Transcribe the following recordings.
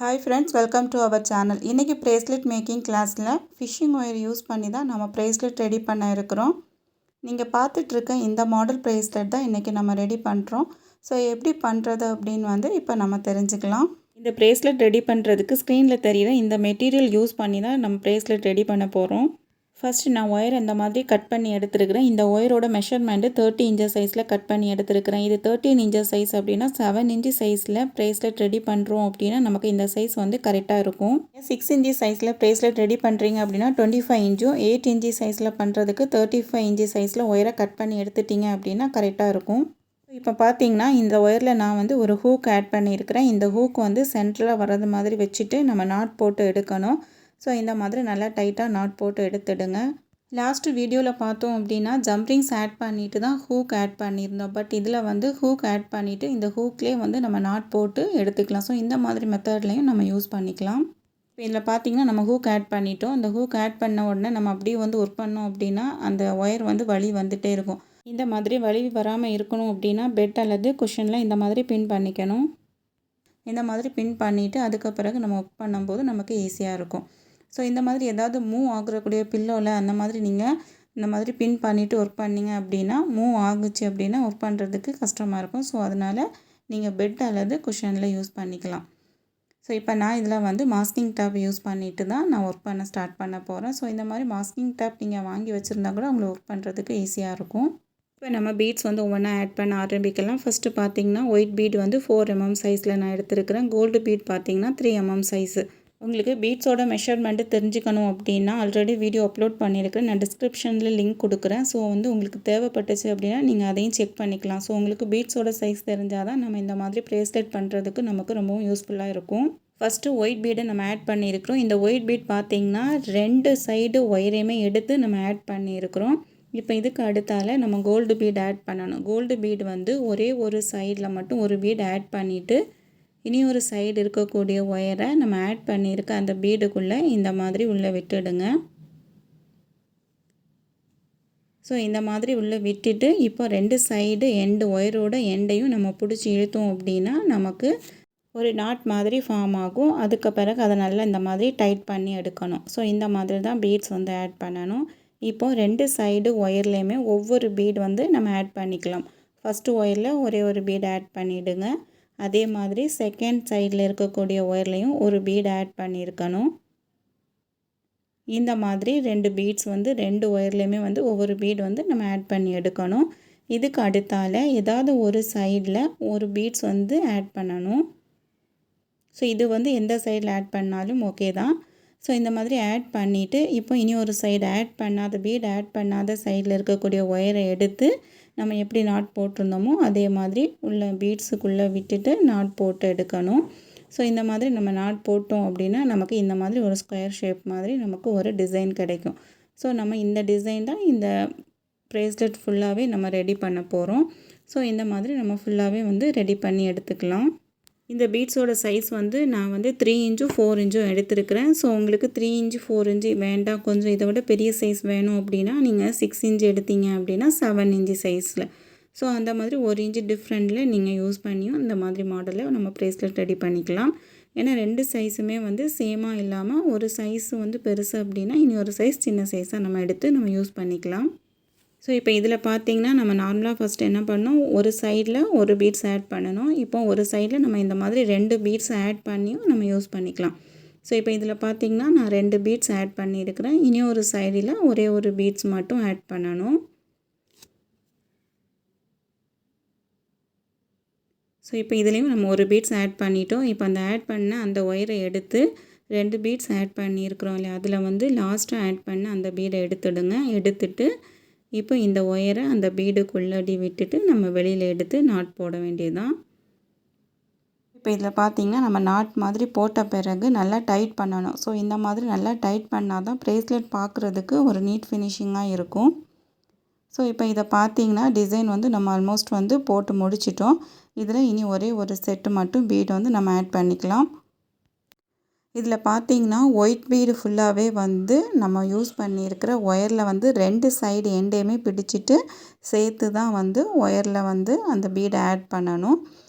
Hi friends, welcome to our channel. இன்றைக்கி bracelet making கிளாஸில் fishing wire use பண்ணி தான் நம்ம ப்ரேஸ்லெட் ரெடி பண்ண இருக்கிறோம். நீங்கள் பார்த்துட்ருக்க இந்த மாடல் ப்ரேஸ்லெட் தான் இன்றைக்கி நம்ம ரெடி பண்ணுறோம். ஸோ எப்படி பண்ணுறது அப்படின்னு இப்போ நம்ம தெரிஞ்சுக்கலாம். இந்த ப்ரேஸ்லெட் ரெடி பண்ணுறதுக்கு ஸ்க்ரீனில் தெரிகிற இந்த மெட்டீரியல் யூஸ் பண்ணி தான் நம்ம ப்ரேஸ்லெட் ரெடி பண்ண போகிறோம். ஃபஸ்ட்டு நான் ஒயர் இந்த மாதிரி கட் பண்ணி எடுத்துருக்கிறேன். இந்த ஒயரோட மெஷர்மெண்ட்டு 30 இன்ச்சஸ் சைஸில் கட் பண்ணி எடுத்துருக்கிறேன். இது 13 இன்ச்சஸ் சைஸ் அப்படின்னா 7 இன்ச்சு சைஸில் ப்ரேஸ்லெட் ரெடி பண்ணுறோம் அப்படின்னா நமக்கு இந்த சைஸ் கரெக்டாக இருக்கும். 6 இன்ச்சு சைஸில் ப்ரேஸ்லெட் ரெடி பண்ணுறீங்க அப்படின்னா 25 இன்ச்சும், 8 இன்ச்சு சைஸில் பண்ணுறதுக்கு 35 இன்ச்சு சைஸில் ஒயரை கட் பண்ணி எடுத்துட்டிங்க அப்படின்னா கரெக்டாக இருக்கும். இப்போ பார்த்தீங்கன்னா இந்த ஒயரில் நான் ஒரு ஹூக் ஆட் பண்ணியிருக்கிறேன். இந்த ஹூக் சென்டரில் வர்றது மாதிரி வச்சுட்டு நம்ம நாட் போட்டு எடுக்கணும். ஸோ இந்த மாதிரி நல்லா டைட்டாக நாட் போட்டு எடுத்துடுங்க. லாஸ்ட்டு வீடியோவில் பார்த்தோம் அப்படின்னா ஜம்ப்ரிங்ஸ் ஆட் பண்ணிவிட்டு தான் ஹூக் ஆட் பண்ணியிருந்தோம். பட் இதில் ஹூக் ஆட் பண்ணிவிட்டு இந்த ஹூக்லேயே நம்ம நாட் போட்டு எடுத்துக்கலாம். ஸோ இந்த மாதிரி மெத்தட்லேயும் நம்ம யூஸ் பண்ணிக்கலாம். இப்போ இதில் பார்த்திங்கன்னா நம்ம ஹூக் ஆட் பண்ணிட்டோம். இந்த ஹூக் ஆட் பண்ண உடனே நம்ம அப்படியே ஒர்க் பண்ணோம் அப்படின்னா அந்த ஒயர் வலி வந்துகிட்டே இருக்கும். இந்த மாதிரி வலி வராமல் இருக்கணும் அப்படின்னா பெட் அல்லது குஷனில் இந்த மாதிரி பின் பண்ணிக்கணும். இந்த மாதிரி பின் பண்ணிவிட்டு அதுக்கு பிறகு நம்ம ஒர்க் பண்ணும்போது நமக்கு ஈஸியாக இருக்கும். ஸோ இந்த மாதிரி ஏதாவது மூவ் ஆகக்கூடிய பில்லோவில் அந்த மாதிரி நீங்கள் இந்த மாதிரி பின் பண்ணிவிட்டு ஒர்க் பண்ணிங்க அப்படின்னா மூவ் ஆகுச்சு அப்படின்னா ஒர்க் பண்ணுறதுக்கு கஷ்டமாக இருக்கும். ஸோ அதனால் நீங்கள் பெட் அல்லது குஷனில் யூஸ் பண்ணிக்கலாம். ஸோ இப்போ நான் இதில் மாஸ்கிங் டேப் யூஸ் பண்ணிவிட்டு தான் நான் ஒர்க் பண்ண ஸ்டார்ட் பண்ண போகிறேன். ஸோ இந்த மாதிரி மாஸ்கிங் டேப் நீங்கள் வாங்கி வச்சுருந்தா கூட உங்களுக்கு ஒர்க் பண்ணுறதுக்கு ஈஸியாக இருக்கும். இப்போ நம்ம பீட்ஸ் ஒவ்வொன்றா ஆட் பண்ண ஆரம்பிக்கலாம். ஃபஸ்ட்டு பார்த்திங்கன்னா ஒயிட் பீட் 4 mm சைஸில் நான் எடுத்துருக்கிறேன். கோல்டு பீட் பார்த்திங்கன்னா 3 mm சைஸு. உங்களுக்கு பீட்ஸோட மெஷர்மெண்ட்டு தெரிஞ்சுக்கணும் அப்படின்னா ஆல்ரெடி வீடியோ அப்லோட் பண்ணியிருக்கிறேன். நான் டிஸ்கிரிப்ஷனில் லிங்க் கொடுக்குறேன். ஸோ உங்களுக்கு தேவைப்பட்டுச்சு அப்படின்னா நீங்கள் அதையும் செக் பண்ணிக்கலாம். ஸோ உங்களுக்கு பீட்ஸோட சைஸ் தெரிஞ்சால் தான் நம்ம இந்த மாதிரி ப்ரேஸ்லெட் பண்ணுறதுக்கு நமக்கு ரொம்பவும் யூஸ்ஃபுல்லாக இருக்கும். ஃபஸ்ட்டு ஒயிட் பீடை நம்ம ஆட் பண்ணியிருக்கிறோம். இந்த ஒயிட் பீட் பார்த்திங்கன்னா 2 சைடு ஒயரையுமே எடுத்து நம்ம ஆட் பண்ணியிருக்கிறோம். இப்போ இதுக்கு அடுத்தால் நம்ம கோல்டு பீட் ஆட் பண்ணணும். கோல்டு பீட் ஒரே ஒரு சைடில் மட்டும் ஒரு பீட் ஆட் பண்ணிவிட்டு இனி ஒரு சைடு இருக்கக்கூடிய ஒயரை நம்ம ஆட் பண்ணியிருக்க அந்த பீடுக்குள்ளே இந்த மாதிரி உள்ளே விட்டுடுங்க. ஸோ இந்த மாதிரி உள்ளே விட்டுட்டு இப்போ 2 சைடு எண்டு ஒயரோட எண்டையும் நம்ம பிடிச்சி இழுத்தோம் அப்படின்னா நமக்கு ஒரு நாட் மாதிரி ஃபார்ம் ஆகும். அதுக்கு பிறகு அதை நல்லா இந்த மாதிரி டைட் பண்ணி எடுக்கணும். ஸோ இந்த மாதிரி தான் பீட்ஸ் ஆட் பண்ணணும். இப்போது 2 சைடு ஒயர்லேயுமே ஒவ்வொரு பீட் நம்ம ஆட் பண்ணிக்கலாம். ஃபஸ்ட்டு ஒயரில் ஒரே ஒரு பீட் ஆட் பண்ணிவிடுங்க. அதே மாதிரி செகண்ட் சைடில் இருக்கக்கூடிய ஒயர்லையும் ஒரு பீட் ஆட் பண்ணியிருக்கணும். இந்த மாதிரி 2 பீட்ஸ் 2 ஒயர்லேயுமே ஒவ்வொரு பீட் நம்ம ஆட் பண்ணி எடுக்கணும். இதுக்கு அடுத்தால் ஏதாவது ஒரு சைடில் ஒரு பீட்ஸ் ஆட் பண்ணணும். ஸோ இது எந்த சைடில் ஆட் பண்ணாலும் ஓகே தான். ஸோ இந்த மாதிரி ஆட் பண்ணிவிட்டு இப்போ இனி ஒரு சைடு ஆட் பண்ணாத பீட் ஆட் பண்ணாத சைடில் இருக்கக்கூடிய ஒயரை எடுத்து நம்ம எப்படி நாட் போட்டிருந்தோமோ அதே மாதிரி உள்ள பீட்ஸுக்குள்ளே விட்டுட்டு நாட் போட்டு எடுக்கணும். ஸோ இந்த மாதிரி நம்ம நாட் போட்டோம் அப்படின்னா நமக்கு இந்த மாதிரி ஒரு ஸ்கொயர் ஷேப் மாதிரி நமக்கு ஒரு டிசைன் கிடைக்கும். ஸோ நம்ம இந்த டிசைன் தான் இந்த ப்ரேஸ்லெட் ஃபுல்லாகவே நம்ம ரெடி பண்ண போகிறோம். ஸோ இந்த மாதிரி நம்ம ஃபுல்லாகவே ரெடி பண்ணி எடுத்துக்கலாம். இந்த பீட்ஸோட சைஸ் நான் 3 இன்ச்சும் 4 இன்ச்சும் எடுத்துருக்கிறேன். ஸோ உங்களுக்கு 3 இன்ச்சு 4 இன்ச்சு வேண்டாம், கொஞ்சம் இதை விட பெரிய சைஸ் வேணும் அப்படின்னா நீங்கள் 6 இன்ச்சு எடுத்தீங்க அப்படின்னா 7 இன்ச்சு சைஸில். ஸோ அந்த மாதிரி 1 இன்ச்சு டிஃப்ரெண்ட்டில் நீங்கள் யூஸ் பண்ணியும் இந்த மாதிரி மாடலில் நம்ம ப்ரேஸ்லெட் ரெடி பண்ணிக்கலாம். ஏன்னா 2 சைஸுமே சேமாக இல்லாமல் ஒரு சைஸ் பெருசு அப்படின்னா இனி ஒரு சைஸ் சின்ன சைஸாக நம்ம எடுத்து நம்ம யூஸ் பண்ணிக்கலாம். ஸோ இப்போ இதில் பார்த்திங்கன்னா நம்ம நார்மலாக ஃபஸ்ட்டு என்ன பண்ணோம், ஒரு சைடில் ஒரு பீட்ஸ் ஆட் பண்ணணும். இப்போ ஒரு சைடில் நம்ம இந்த மாதிரி 2 பீட்ஸ் ஆட் பண்ணியும் நம்ம யூஸ் பண்ணிக்கலாம். ஸோ இப்போ இதில் பார்த்திங்கன்னா நான் 2 பீட்ஸ் ஆட் பண்ணியிருக்கிறேன். இனி ஒரு சைடில் ஒரே ஒரு பீட்ஸ் மட்டும் ஆட் பண்ணணும். ஸோ இப்போ இதுலேயும் நம்ம ஒரு பீட்ஸ் ஆட் பண்ணிட்டோம். இப்போ அந்த ஆட் பண்ண அந்த ஒயரை எடுத்து 2 பீட்ஸ் ஆட் பண்ணியிருக்கிறோம் இல்லையா, அதில் லாஸ்ட்டாக ஆட் பண்ண அந்த பீடை எடுத்துடுங்க. எடுத்துட்டு இப்போ இந்த ஒயரை அந்த பீடுக்குள்ளடி விட்டுட்டு நம்ம வெளியில் எடுத்து நாட் போட வேண்டியதுதான். இப்போ இதில் பார்த்திங்கன்னா நம்ம நாட் மாதிரி போட்ட பிறகு நல்லா டைட் பண்ணணும். ஸோ இந்த மாதிரி நல்லா டைட் பண்ணால் தான் ப்ரேஸ்லெட் பார்க்குறதுக்கு ஒரு நீட் ஃபினிஷிங்காக இருக்கும். ஸோ இப்போ இதை பார்த்திங்கன்னா டிசைன் நம்ம ஆல்மோஸ்ட் போட்டு முடிச்சிட்டோம். இதில் இனி ஒரே ஒரு செட்டு மட்டும் பீட் நம்ம ஆட் பண்ணிக்கலாம். இதில் பார்த்திங்கன்னா ஒயிட் பீடு ஃபுல்லாகவே நம்ம யூஸ் பண்ணியிருக்கிற ஒயரில் 2 சைடு எண்டையுமே பிடிச்சிட்டு சேர்த்து தான் ஒயரில் அந்த பீடை ஆட் பண்ணணும்.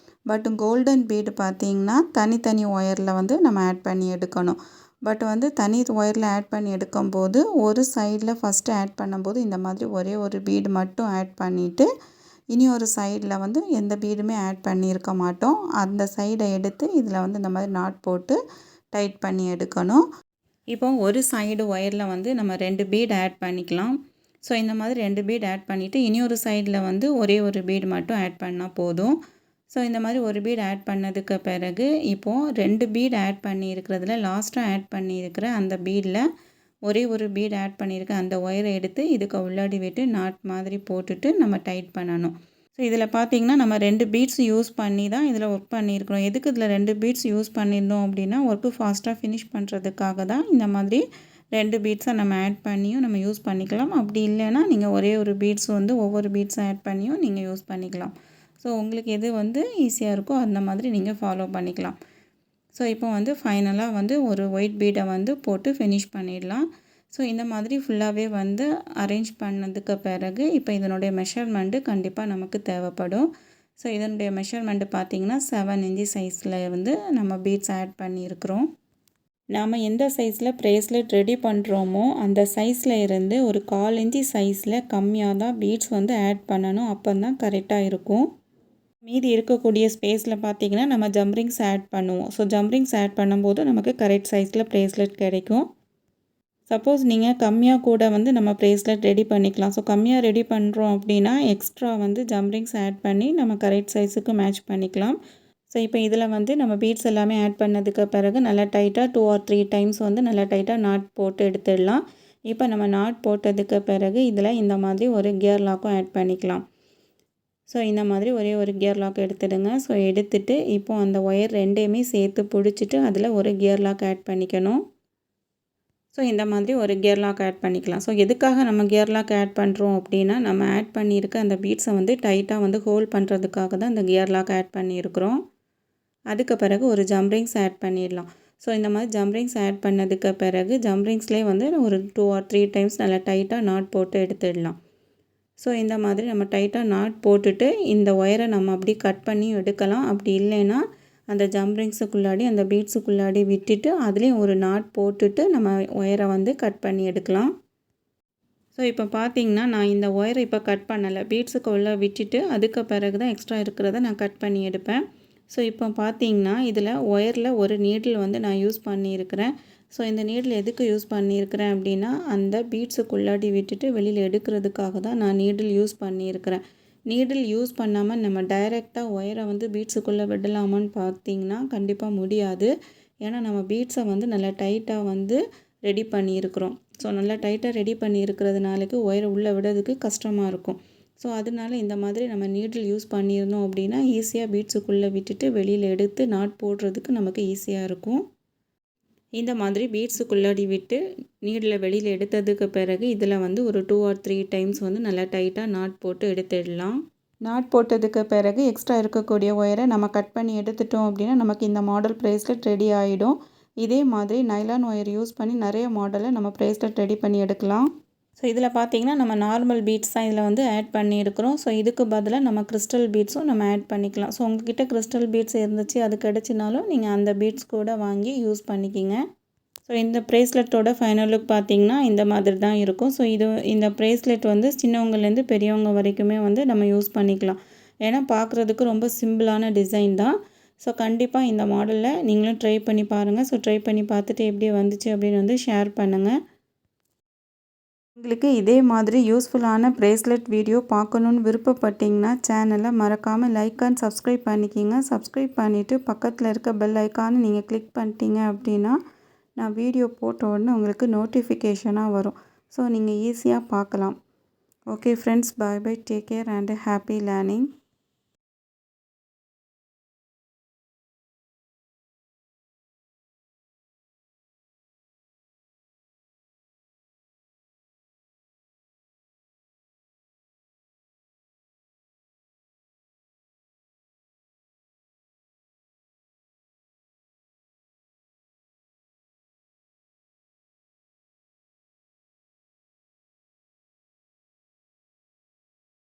பட் கோல்டன் பீடு பார்த்திங்கன்னா தனித்தனி ஒயரில் வந்து நம்ம ஆட் பண்ணி எடுக்கணும். பட் வந்து தனி ஒயரில் ஆட் பண்ணி எடுக்கும்போது ஒரு சைடில் ஃபஸ்ட்டு ஆட் பண்ணும்போது இந்த மாதிரி ஒரே ஒரு பீடு மட்டும் ஆட் பண்ணிவிட்டு இனி ஒரு சைடில் வந்து எந்த பீடுமே ஆட் பண்ணியிருக்க மாட்டோம். அந்த சைடை எடுத்து இதில் வந்து இந்த மாதிரி நாட் போட்டு டைட் பண்ணி எடுக்கணும். இப்போ ஒரு சைடு ஒயரில் வந்து நம்ம 2 பீட் ஆட் பண்ணிக்கலாம். ஸோ இந்த மாதிரி 2 பீட் ஆட் பண்ணிவிட்டு இனி ஒரு சைடில் வந்து ஒரே ஒரு பீடு மட்டும் ஆட் பண்ணால் போதும். ஸோ இந்த மாதிரி ஒரு பீட் ஆட் பண்ணதுக்கு பிறகு இப்போது 2 பீட் ஆட் பண்ணியிருக்கிறதுல லாஸ்ட்டாக ஆட் பண்ணியிருக்கிற அந்த பீடில் ஒரே ஒரு பீட் ஆட் பண்ணியிருக்க அந்த ஒயரை எடுத்து இதுக்கு உள்ளாடி விட்டு நாட் மாதிரி போட்டுட்டு நம்ம டைட் பண்ணணும். ஸோ இதில் பார்த்திங்கன்னா நம்ம 2 பீட்ஸ் யூஸ் பண்ணி தான் இதில் ஒர்க் பண்ணியிருக்கிறோம். எதுக்கு இதில் 2 பீட்ஸ் யூஸ் பண்ணியிருந்தோம் அப்படின்னா ஒர்க்கு ஃபாஸ்ட்டாக ஃபினிஷ் பண்ணுறதுக்காக தான் இந்த மாதிரி 2 பீட்ஸை நம்ம ஆட் பண்ணியும் நம்ம யூஸ் பண்ணிக்கலாம். அப்படி இல்லைன்னா நீங்கள் ஒரே ஒரு பீட்ஸ் வந்து ஒவ்வொரு பீட்ஸை ஆட் பண்ணியும் நீங்கள் யூஸ் பண்ணிக்கலாம். ஸோ உங்களுக்கு எது வந்து ஈஸியாக இருக்கோ அந்த மாதிரி நீங்கள் ஃபாலோ பண்ணிக்கலாம். ஸோ இப்போ வந்து ஃபைனலாக வந்து ஒரு ஒயிட் பீடை வந்து போட்டு ஃபினிஷ் பண்ணிடலாம். ஸோ இந்த மாதிரி ஃபுல்லாகவே வந்து அரேஞ்ச் பண்ணதுக்கு பிறகு இப்போ இதனுடைய மெஷர்மெண்ட்டு கண்டிப்பாக நமக்கு தேவைப்படும். ஸோ இதனுடைய மெஷர்மெண்ட்டு பார்த்திங்கன்னா 7 இன்ச்சி சைஸில் வந்து நம்ம பீட்ஸ் ஆட் பண்ணியிருக்கிறோம். நாம் எந்த சைஸில் ப்ரேஸ்லெட் ரெடி பண்ணுறோமோ அந்த சைஸில் இருந்து ஒரு 1/4 இன்ச்சி சைஸில் கம்மியாக தான் பீட்ஸ் வந்து ஆட் பண்ணணும். அப்போ தான் கரெக்டாக இருக்கும். மீதி இருக்கக்கூடிய ஸ்பேஸில் பார்த்திங்கன்னா நம்ம ஜம்ரிங்ஸ் ஆட் பண்ணுவோம். ஸோ ஜம்ரிங்ஸ் ஆட் பண்ணும்போது நமக்கு கரெக்ட் சைஸில் ப்ரேஸ்லெட் கிடைக்கும். சப்போஸ் நீங்கள் கம்மியாக கூட வந்து நம்ம ப்ரேஸ்லெட் ரெடி பண்ணிக்கலாம். ஸோ கம்மியாக ரெடி பண்ணுறோம் அப்படின்னா எக்ஸ்ட்ரா வந்து ஜம்ரிங்ஸ் ஆட் பண்ணி நம்ம கரெக்ட் சைஸுக்கு மேட்ச் பண்ணிக்கலாம். ஸோ இப்போ இதில் வந்து நம்ம பீட்ஸ் எல்லாமே ஆட் பண்ணதுக்கு பிறகு நல்லா டைட்டாக 2 or 3 டைம்ஸ் வந்து நல்லா டைட்டாக நாட் போட்டு எடுத்துடலாம். இப்போ நம்ம நாட் போட்டதுக்கு பிறகு இதில் இந்த மாதிரி ஒரு கியர் லாக்கும் ஆட் பண்ணிக்கலாம். ஸோ இந்த மாதிரி ஒரே ஒரு கியர் லாக் எடுத்துடுங்க. ஸோ எடுத்துகிட்டு இப்போது அந்த ஒயர் ரெண்டையுமே சேர்த்து பிடிச்சிட்டு அதில் ஒரு கியர் லாக் ஆட் பண்ணிக்கணும். ஸோ இந்த மாதிரி ஒரு கியர் லாக் ஆட் பண்ணிக்கலாம். ஸோ எதுக்காக நம்ம கியர் லாக் ஆட் பண்ணுறோம் அப்படின்னா நம்ம ஆட் பண்ணியிருக்க அந்த பீட்ஸை வந்து டைட்டாக வந்து ஹோல்ட் பண்ணுறதுக்காக தான் இந்த கியர் லாக் ஆட் பண்ணியிருக்கிறோம். அதுக்கு பிறகு ஒரு ஜம்ரிங்ஸ் ஆட் பண்ணிடலாம். ஸோ இந்த மாதிரி ஜம்ரிங்ஸ் ஆட் பண்ணதுக்கு பிறகு ஜம்ரிங்ஸ்லேயே வந்து ஒரு 2 or 3 டைம்ஸ் நல்லா டைட்டாக நாட் போட்டு எடுத்துடலாம். ஸோ இந்த மாதிரி நம்ம டைட்டாக நாட் போட்டுட்டு இந்த ஒயரை நம்ம அப்படி கட் பண்ணி எடுக்கலாம். அப்படி இல்லைன்னா அந்த ஜம்ரிங்ஸுக்குள்ளாடி அந்த பீட்ஸுக்குள்ளாடி விட்டுட்டு அதுலேயும் ஒரு நாட் போட்டுட்டு நம்ம ஒயரை வந்து கட் பண்ணி எடுக்கலாம். ஸோ இப்போ பார்த்திங்கன்னா நான் இந்த ஒயரை இப்போ கட் பண்ணலை. பீட்ஸுக்கு உள்ள விட்டுட்டு அதுக்கு பிறகு தான் எக்ஸ்ட்ரா இருக்கிறத நான் கட் பண்ணி எடுப்பேன். ஸோ இப்போ பார்த்திங்கன்னா இதில் ஒயரில் ஒரு நீடில் வந்து நான் யூஸ் பண்ணியிருக்கிறேன். ஸோ இந்த நீடில் எதுக்கு யூஸ் பண்ணியிருக்கிறேன் அப்படின்னா அந்த பீட்ஸுக்குள்ளாடி விட்டுட்டு வெளியில் எடுக்கிறதுக்காக தான் நான் நீடில் யூஸ் பண்ணியிருக்கிறேன். நீடில் யூஸ் பண்ணாமல் நம்ம டைரெக்டாக ஒயரை வந்து பீட்ஸுக்குள்ளே விடலாமான்னு பார்த்திங்கன்னா கண்டிப்பாக முடியாது. ஏன்னா நம்ம பீட்ஸை வந்து நல்லா டைட்டாக வந்து ரெடி பண்ணியிருக்கிறோம். ஸோ நல்லா டைட்டாக ரெடி பண்ணியிருக்கிறதுனாலக்கு ஒயரை உள்ளே விடுறதுக்கு கஷ்டமாக இருக்கும். ஸோ அதனால இந்த மாதிரி நம்ம நீடில் யூஸ் பண்ணியிருந்தோம் அப்படின்னா ஈஸியாக பீட்ஸுக்குள்ளே விட்டுட்டு வெளியில் எடுத்து நாட் போடுறதுக்கு நமக்கு ஈஸியாக இருக்கும். இந்த மாதிரி பீட்ஸுக்குள்ளாடி விட்டு நீடில் வெளியில் எடுத்ததுக்கு பிறகு இதில் வந்து ஒரு 2 or 3 டைம்ஸ் வந்து நல்லா டைட்டாக நாட் போட்டு எடுத்துடலாம். நாட் போட்டதுக்கு பிறகு எக்ஸ்ட்ரா இருக்கக்கூடிய ஒயரை நம்ம கட் பண்ணி எடுத்துட்டோம் அப்படின்னா நமக்கு இந்த மாடல் ப்ரேஸ்லெட் ரெடி ஆகிடும். இதே மாதிரி நைலான் ஒயர் யூஸ் பண்ணி நிறைய மாடலை நம்ம ப்ரேஸ்லெட் ரெடி பண்ணி எடுக்கலாம். ஸோ இதில் பார்த்திங்கன்னா நம்ம நார்மல் பீட்ஸ் தான் இதில் வந்து ஆட் பண்ணியிருக்கிறோம். ஸோ இதுக்கு பதிலாக நம்ம கிறிஸ்டல் பீட்ஸும் நம்ம ஆட் பண்ணிக்கலாம். ஸோ உங்கள்கிட்ட கிறிஸ்டல் பீட்ஸ் இருந்துச்சு அது கிடச்சினாலும் நீங்கள் அந்த பீட்ஸ் கூட வாங்கி யூஸ் பண்ணிக்கிங்க. ஸோ இந்த ப்ரேஸ்லெட்டோட ஃபைனல் லுக் பார்த்திங்கன்னா இந்த மாதிரி தான் இருக்கும். ஸோ இந்த ப்ரேஸ்லெட் வந்து சின்னவங்கலேருந்து பெரியவங்க வரைக்குமே வந்து நம்ம யூஸ் பண்ணிக்கலாம். ஏன்னா பார்க்குறதுக்கு ரொம்ப சிம்பிளான டிசைன் தான். ஸோ கண்டிப்பாக இந்த மாடலில் நீங்களும் ட்ரை பண்ணி பாருங்கள். ஸோ ட்ரை பண்ணி பார்த்துட்டு எப்படி வந்துச்சு அப்படின்னு வந்து ஷேர் பண்ணுங்கள். உங்களுக்கு இதே மாதிரி யூஸ்ஃபுல்லான ப்ரேஸ்லெட் வீடியோ பார்க்கணுன்னு விருப்பப்பட்டிங்கன்னா சேனலை மறக்காமல் லைக் அண்ட் சப்ஸ்கிரைப் பண்ணிக்கிங்க. சப்ஸ்கிரைப் பண்ணிவிட்டு பக்கத்தில் இருக்க பெல் ஐக்கானை நீங்கள் கிளிக் பண்ணிட்டீங்க அப்படின்னா நான் வீடியோ போட்ட உடனே உங்களுக்கு நோட்டிஃபிகேஷனாக வரும். ஸோ நீங்கள் ஈஸியாக பார்க்கலாம். Okay friends, bye bye, take care and happy learning.